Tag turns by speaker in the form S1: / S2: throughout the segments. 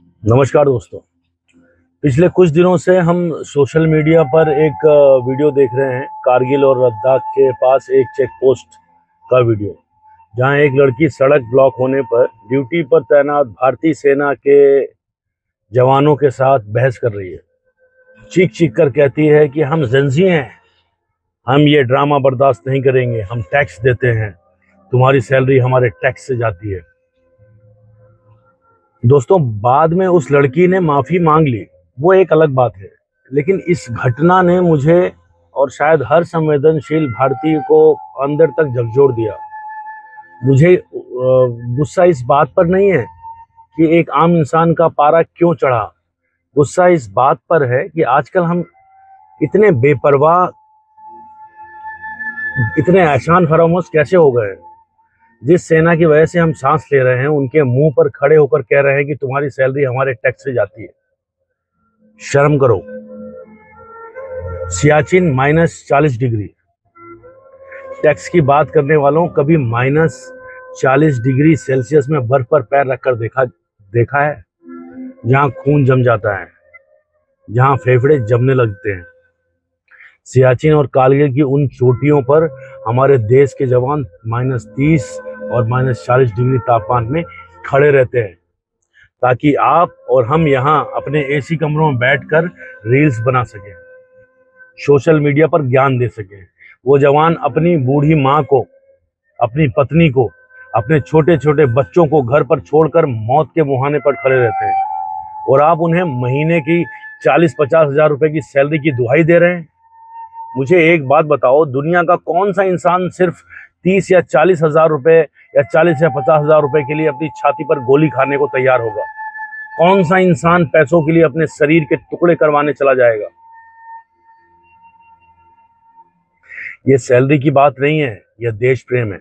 S1: नमस्कार दोस्तों। पिछले कुछ दिनों से हम सोशल मीडिया पर एक वीडियो देख रहे हैं। कारगिल और लद्दाख के पास एक चेक पोस्ट का वीडियो, जहां एक लड़की सड़क ब्लॉक होने पर ड्यूटी पर तैनात भारतीय सेना के जवानों के साथ बहस कर रही है। चीख चीख कर कहती है कि हम जिंजी हैं, हम ये ड्रामा बर्दाश्त नहीं करेंगे, हम टैक्स देते हैं, तुम्हारी सैलरी हमारे टैक्स से जाती है। दोस्तों, बाद में उस लड़की ने माफी मांग ली, वो एक अलग बात है, लेकिन इस घटना ने मुझे और शायद हर संवेदनशील भारतीय को अंदर तक झकझोर दिया। मुझे गुस्सा इस बात पर नहीं है कि एक आम इंसान का पारा क्यों चढ़ा। गुस्सा इस बात पर है कि आजकल हम इतने बेपरवाह, इतने आसान फरामोश कैसे हो गए। जिस सेना की वजह से हम सांस ले रहे हैं, उनके मुंह पर खड़े होकर कह रहे हैं कि तुम्हारी सैलरी हमारे टैक्स से जाती है। शर्म करो। सियाचिन -40 डिग्री, टैक्स की बात करने वालों, कभी -40 डिग्री सेल्सियस में बर्फ पर पैर रखकर देखा है, जहां खून जम जाता है, जहां फेफड़े जमने लगते हैं। सियाचिन और कारगिल की उन चोटियों पर हमारे देश के जवान -30 और -40 डिग्री तापमान में खड़े रहते हैं, ताकि आप और हम यहाँ अपने एसी कमरों में बैठकर रील्स बना सकें, सोशल मीडिया पर ज्ञान दे सकें। वो जवान अपनी बूढ़ी माँ को, अपनी पत्नी को, अपने छोटे छोटे बच्चों को घर पर छोड़कर मौत के मुहाने पर खड़े रहते हैं, और आप उन्हें महीने की 40-50 हजार रुपए की सैलरी की दुहाई दे रहे हैं। मुझे एक बात बताओ, दुनिया का कौन सा इंसान सिर्फ 30 या 40 हजार रुपए या 40 या 50 हजार रुपए के लिए अपनी छाती पर गोली खाने को तैयार होगा? कौन सा इंसान पैसों के लिए अपने शरीर के टुकड़े करवाने चला जाएगा? ये सैलरी की बात नहीं है, यह देश प्रेम है,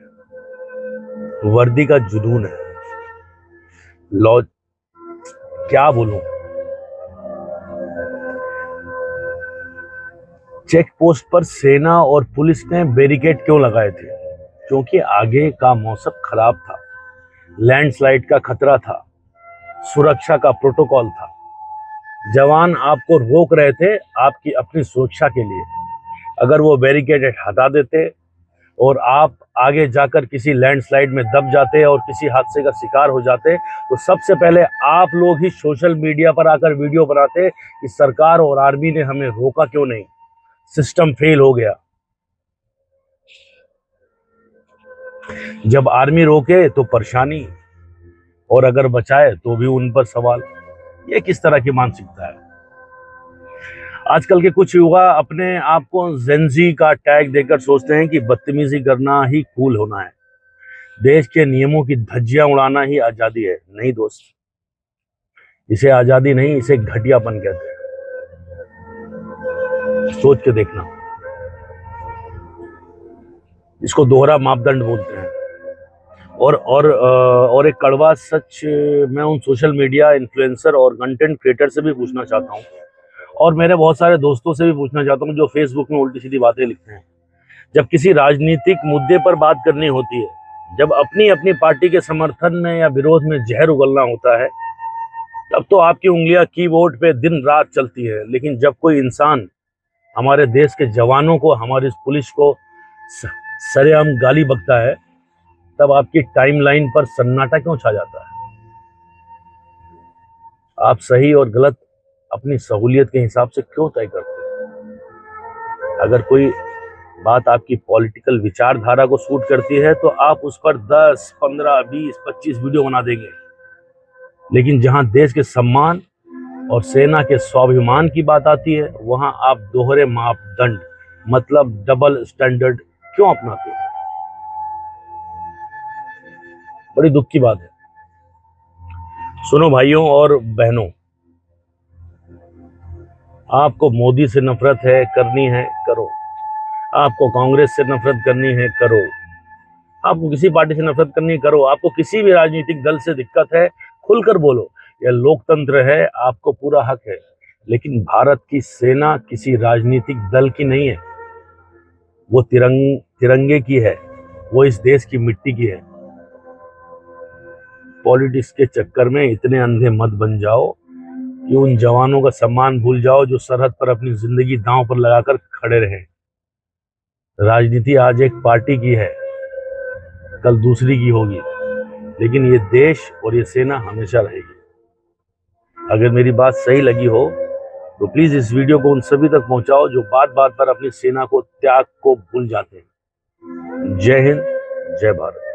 S1: वर्दी का जुनून है। लॉ, क्या बोलूं। चेक पोस्ट पर सेना और पुलिस ने बैरिकेड क्यों लगाए थे? क्योंकि आगे का मौसम खराब था, लैंडस्लाइड का खतरा था, सुरक्षा का प्रोटोकॉल था। जवान आपको रोक रहे थे आपकी अपनी सुरक्षा के लिए। अगर वो बैरिकेड हटा देते और आप आगे जाकर किसी लैंडस्लाइड में दब जाते और किसी हादसे का शिकार हो जाते, तो सबसे पहले आप लोग ही सोशल मीडिया पर आकर वीडियो बनाते कि सरकार और आर्मी ने हमें रोका क्यों नहीं, सिस्टम फेल हो गया। जब आर्मी रोके तो परेशानी, और अगर बचाए तो भी उन पर सवाल। ये किस तरह की मानसिकता है? आजकल के कुछ युवा अपने आप को जेनजी का टैग देकर सोचते हैं कि बदतमीजी करना ही कूल होना है, देश के नियमों की धज्जियां उड़ाना ही आजादी है। नहीं दोस्त, इसे आजादी नहीं, इसे घटियापन कहते हैं। सोच के देखना, इसको दोहरा मापदंड बोलते हैं। और एक कड़वा सच मैं उन सोशल मीडिया इन्फ्लुएंसर और कंटेंट क्रिएटर से भी पूछना चाहता हूँ, और मेरे बहुत सारे दोस्तों से भी पूछना चाहता हूँ जो फेसबुक में उल्टी सीधी बातें लिखते हैं। जब किसी राजनीतिक मुद्दे पर बात करनी होती है, जब अपनी अपनी पार्टी के समर्थन में या विरोध में जहर उगलना होता है, तब तो आपकी उंगलियां कीबोर्ड पे दिन रात चलती है। लेकिन जब कोई इंसान हमारे देश के जवानों को, हमारी पुलिस को सरेआम गाली बकता है, तब आपकी टाइमलाइन पर सन्नाटा क्यों छा जाता है? आप सही और गलत अपनी सहूलियत के हिसाब से क्यों तय करते हैं? अगर कोई बात आपकी पॉलिटिकल विचारधारा को सूट करती है तो आप उस पर 10, 15, 20, 25 वीडियो बना देंगे। लेकिन जहां देश के सम्मान और सेना के स्वाभिमान की बात आती है, वहां आप दोहरे मापदंड, मतलब डबल स्टैंडर्ड क्यों अपनाते हैं? बड़ी दुख की बात है। सुनो भाइयों और बहनों, आपको मोदी से नफरत है, करनी है करो। आपको कांग्रेस से नफरत करनी है, करो। आपको किसी पार्टी से नफरत करनी है, करो। आपको किसी भी राजनीतिक दल से दिक्कत है, खुलकर बोलो। यह लोकतंत्र है, आपको पूरा हक है। लेकिन भारत की सेना किसी राजनीतिक दल की नहीं है, वो तिरंगे की है, वो इस देश की मिट्टी की है। पॉलिटिक्स के चक्कर में इतने अंधे मत बन जाओ कि उन जवानों का सम्मान भूल जाओ जो सरहद पर अपनी जिंदगी दांव पर लगाकर खड़े रहे। राजनीति आज एक पार्टी की है, कल दूसरी की होगी, लेकिन ये देश और ये सेना हमेशा रहेगी। अगर मेरी बात सही लगी हो तो प्लीज इस वीडियो को उन सभी तक पहुंचाओ जो बात बात पर अपनी सेना को त्याग को भूल जाते हैं। जय हिंद, जय भारत।